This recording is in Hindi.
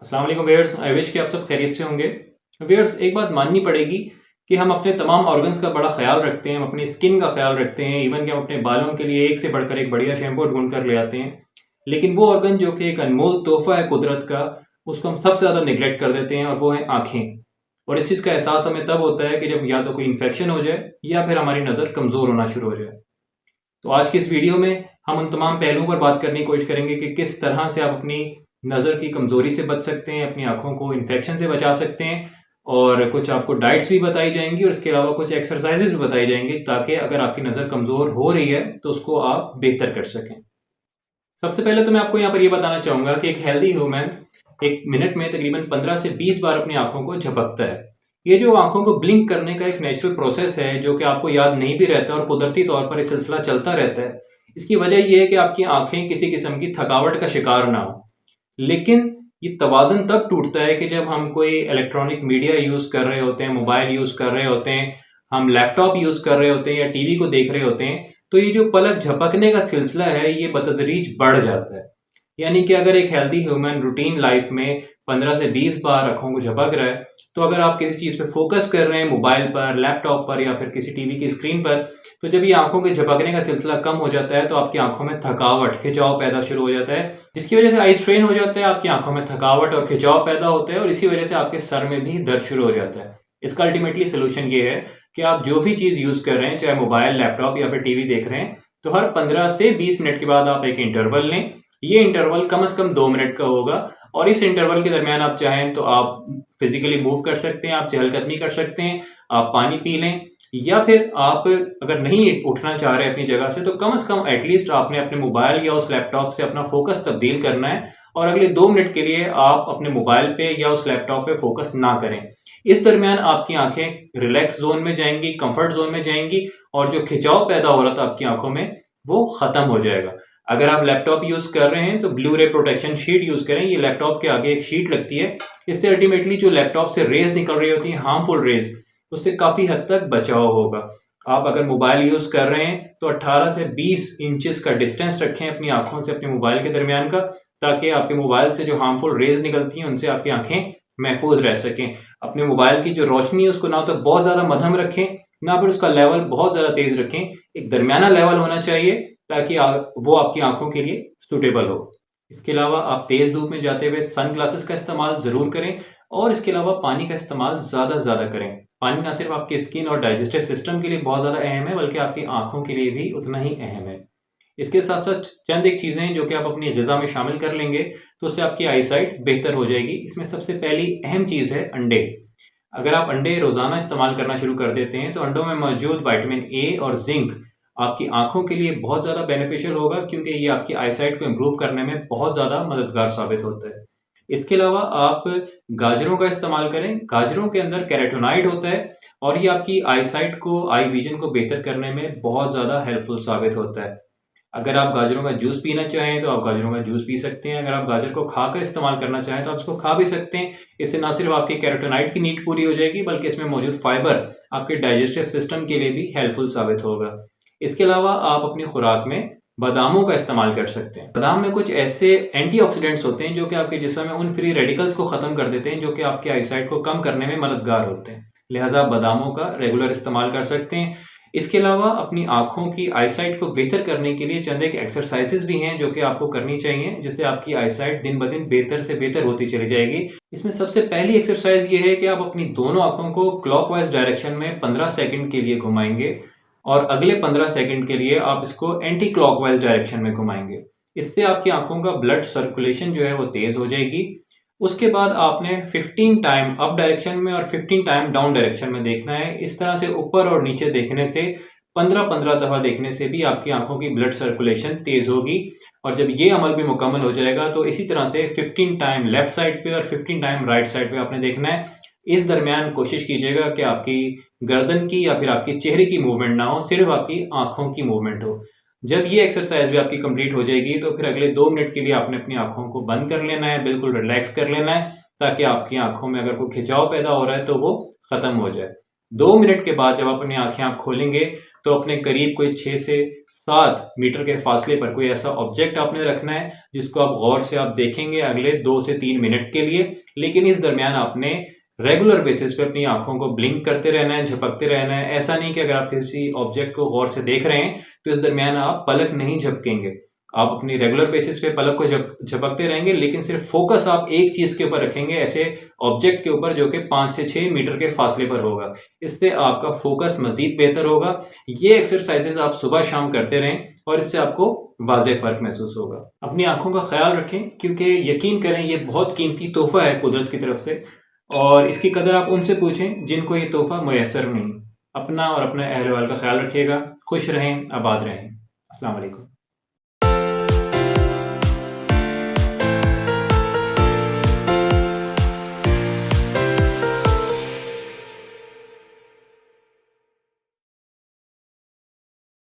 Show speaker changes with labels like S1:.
S1: अस्सलाम वालेकुम व्यूअर्स, आई विश कि आप सब खैरियत से होंगे। व्यूअर्स, एक बात माननी पड़ेगी कि हम अपने तमाम ऑर्गन्स का बड़ा ख्याल रखते हैं, हम अपनी स्किन का ख्याल रखते हैं, इवन कि हम अपने बालों के लिए एक से बढ़कर एक बढ़िया शैम्पू ढूंढ कर ले आते हैं। लेकिन वो ऑर्गन जो कि एक अनमोल तोहफा है कुदरत का, उसको हम सबसे ज़्यादा निगलेक्ट कर देते हैं और वो है आँखें। और इस चीज़ का एहसास हमें तब होता है कि जब या तो कोई इन्फेक्शन हो जाए या फिर हमारी नज़र कमज़ोर होना शुरू हो जाए। तो आज की इस वीडियो में हम उन तमाम पहलुओं पर बात करने की कोशिश करेंगे कि किस तरह से आप अपनी नज़र की कमज़ोरी से बच सकते हैं, अपनी आँखों को इन्फेक्शन से बचा सकते हैं और कुछ आपको डाइट्स भी बताई जाएँगी और इसके अलावा कुछ एक्सरसाइज़ेज़ भी बताई जाएँगी ताकि अगर आपकी नज़र कमज़ोर हो रही है तो उसको आप बेहतर कर सकें। सबसे पहले तो मैं आपको यहाँ पर ये बताना चाहूँगा कि एक हेल्दी ह्यूमन 1 मिनट में तकरीबन 15 से 20 बार अपनी आँखों को झपकता है। ये जो आँखों को ब्लिंक करने का एक नेचुरल प्रोसेस है जो कि आपको याद नहीं भी रहता और कुदरती तौर पर ये सिलसिला चलता रहता है। इसकी वजह ये है कि आपकी आँखें किसी किस्म की थकावट का शिकार ना हो। लेकिन ये तवाज़ुन तब टूटता है कि जब हम कोई इलेक्ट्रॉनिक मीडिया यूज़ कर रहे होते हैं, मोबाइल यूज़ कर रहे होते हैं, हम लैपटॉप यूज़ कर रहे होते हैं या टीवी को देख रहे होते हैं, तो ये जो पलक झपकने का सिलसिला है, ये बतदरीज बढ़ जाता है। यानी कि अगर एक हेल्दी ह्यूमन रूटीन लाइफ में 15 से 20 बार आँखों को झपक रहा है, तो अगर आप किसी चीज़ पे फ़ोकस कर रहे हैं मोबाइल पर, लैपटॉप पर या फिर किसी टीवी की स्क्रीन पर, तो जब ये आँखों के झपकने का सिलसिला कम हो जाता है, तो आपकी आँखों में थकावट, खिंचाव पैदा शुरू हो जाता है, जिसकी वजह से आई स्ट्रेन हो जाता है, आपकी आँखों में थकावट और खिंचाव पैदा होता है और इसी वजह से आपके सर में भी दर्द शुरू हो जाता है। इसका अल्टीमेटली सॉल्यूशन ये है कि आप जो भी चीज़ यूज़ कर रहे हैं, चाहे मोबाइल, लैपटॉप या फिर टीवी देख रहे हैं, तो हर 15 से 20 मिनट के बाद आप एक इंटरवल लें। ये इंटरवल कम से कम 2 मिनट का होगा और इस इंटरवल के दरमियान आप चाहें तो आप फिजिकली मूव कर सकते हैं, आप चहलकदमी कर सकते हैं, आप पानी पी लें या फिर आप अगर नहीं उठना चाह रहे अपनी जगह से तो कम से कम एटलीस्ट आपने अपने मोबाइल या उस लैपटॉप से अपना फोकस तब्दील करना है और अगले 2 मिनट के लिए आप अपने मोबाइल पे या उस लैपटॉप पे फोकस ना करें। इस दरमियान आपकी आंखें रिलैक्स जोन में जाएंगी, कंफर्ट जोन में जाएंगी और जो खिंचाव पैदा हो रहा था आपकी आंखों में वो खत्म हो जाएगा। अगर आप लैपटॉप यूज कर रहे हैं तो ब्लू रे प्रोटेक्शन शीट यूज करें। ये लैपटॉप के आगे एक शीट लगती है। इससे अल्टीमेटली जो लैपटॉप से रेज निकल रही होती है, हार्मफुल रेज, उससे काफी हद तक बचाव होगा। आप अगर मोबाइल यूज कर रहे हैं तो 18 से 20 इंचेस का डिस्टेंस रखें अपनी आंखों से अपने मोबाइल के दरमियान का, ताकि आपके मोबाइल से जो हार्मफुल रेज निकलती हैं उनसे आपकी आंखें महफूज रह सकें। अपने मोबाइल की जो रोशनी है उसको ना तो बहुत ज्यादा मध्यम रखें, ना फिर उसका लेवल बहुत ज्यादा तेज रखें। एक दरमियाना लेवल होना चाहिए ताकि वो आपकी आंखों के लिए सुटेबल हो। इसके अलावा आप तेज धूप में जाते हुए सन ग्लासेस का इस्तेमाल जरूर करें और इसके अलावा पानी का इस्तेमाल ज्यादा से ज्यादा करें। पानी ना सिर्फ आपके स्किन और डाइजेस्टिव सिस्टम के लिए बहुत ज्यादा अहम है बल्कि आपकी आंखों के लिए भी उतना ही अहम है। इसके साथ साथ चंद एक चीजें हैं जो कि आप अपनी ग़िज़ा में शामिल कर लेंगे तो उससे आपकी आईसाइट बेहतर हो जाएगी। इसमें सबसे पहली अहम चीज है अंडे। अगर आप अंडे रोजाना इस्तेमाल करना शुरू कर देते हैं तो अंडों में मौजूद विटामिन ए और जिंक आपकी आंखों के लिए बहुत ज़्यादा बेनिफिशियल होगा, क्योंकि ये आपकी आईसाइट को इम्प्रूव करने में बहुत ज़्यादा मददगार साबित होता है। इसके अलावा आप गाजरों का इस्तेमाल करें। गाजरों के अंदर कैरोटीनॉइड होता है और ये आपकी आईसाइट को, आई विजन को बेहतर करने में बहुत ज़्यादा हेल्पफुल साबित होता है। अगर आप गाजरों का जूस पीना चाहें तो आप गाजरों का जूस पी सकते हैं। अगर आप गाजर को खाकर इस्तेमाल करना चाहें तो आप इसको खा भी सकते हैं। इससे ना सिर्फ आपकी कैरोटीनॉइड की नीड पूरी हो जाएगी बल्कि इसमें मौजूद फाइबर आपके डाइजेस्टिव सिस्टम के लिए भी हेल्पफुल साबित होगा। इसके अलावा आप अपनी खुराक में बादामों का इस्तेमाल कर सकते हैं। बादाम में कुछ ऐसे एंटीऑक्सीडेंट्स होते हैं जो कि आपके जिस्म में उन फ्री रेडिकल्स को खत्म कर देते हैं जो कि आपकी आईसाइट को कम करने में मददगार होते हैं। लिहाजा बादामों का रेगुलर इस्तेमाल कर सकते हैं। इसके अलावा अपनी आंखों की आईसाइट को बेहतर करने के लिए चंद एक एक्सरसाइजेज भी हैं जो कि आपको करनी चाहिए, जिससे आपकी आईसाइट दिन ब दिन बेहतर से बेहतर होती चली जाएगी। इसमें सबसे पहली एक्सरसाइज ये है कि आप अपनी दोनों आंखों को क्लॉकवाइज डायरेक्शन में 15 सेकंड के लिए घुमाएंगे और अगले 15 सेकंड के लिए आप इसको एंटी क्लॉकवाइज डायरेक्शन में घुमाएंगे। इससे आपकी आंखों का ब्लड सर्कुलेशन जो है वो तेज हो जाएगी। उसके बाद आपने 15 टाइम अप डायरेक्शन में और 15 टाइम डाउन डायरेक्शन में देखना है। इस तरह से ऊपर और नीचे देखने से 15-15 दफा देखने से भी आपकी आंखों की ब्लड सर्कुलेशन तेज होगी। और जब ये अमल भी मुकम्मल हो जाएगा तो इसी तरह से 15 टाइम लेफ्ट साइड पे और 15 टाइम राइट साइड पे आपने देखना है। इस दरमियान कोशिश कीजिएगा कि आपकी गर्दन की या फिर आपके चेहरे की मूवमेंट ना हो, सिर्फ आपकी आंखों की मूवमेंट हो। जब ये एक्सरसाइज भी आपकी कंप्लीट हो जाएगी तो फिर अगले 2 मिनट के लिए आपने अपनी आंखों को बंद कर लेना है, बिल्कुल रिलैक्स कर लेना है, ताकि आपकी आंखों में अगर कोई खिंचाव पैदा हो रहा है तो वो खत्म हो जाए। 2 मिनट के बाद जब आप अपनी आंखें आप खोलेंगे तो अपने करीब कोई 6 से 7 मीटर के फासले पर कोई ऐसा ऑब्जेक्ट आपने रखना है जिसको आप गौर से आप देखेंगे अगले 2 से 3 मिनट के लिए। लेकिन इस दरमियान आपने रेगुलर बेसिस पे अपनी आंखों को ब्लिंक करते रहना है, झपकते रहना है। ऐसा नहीं कि अगर आप किसी ऑब्जेक्ट को गौर से देख रहे हैं तो इस दरमियान आप पलक नहीं झपकेंगे। आप अपनी रेगुलर बेसिस पे पलक को झपकते रहेंगे, लेकिन सिर्फ फोकस आप एक चीज के ऊपर रखेंगे, ऐसे ऑब्जेक्ट के ऊपर जो कि 5 से 6 मीटर के फासले पर होगा। इससे आपका फोकस मजीद बेहतर होगा। ये एक्सरसाइजेज आप सुबह शाम करते रहें और इससे आपको वाज़ेह फ़र्क महसूस होगा। अपनी आंखों का ख्याल रखें, क्योंकि यकीन करें ये बहुत कीमती तोहफ़ा है कुदरत की तरफ से, और इसकी कदर आप उनसे पूछें जिनको ये तोहफ़ा मुयस्सर नहीं। अपना और अपने अहल वाल का ख्याल रखिएगा। खुश रहें, आबाद रहें। अस्सलाम वालेकुम।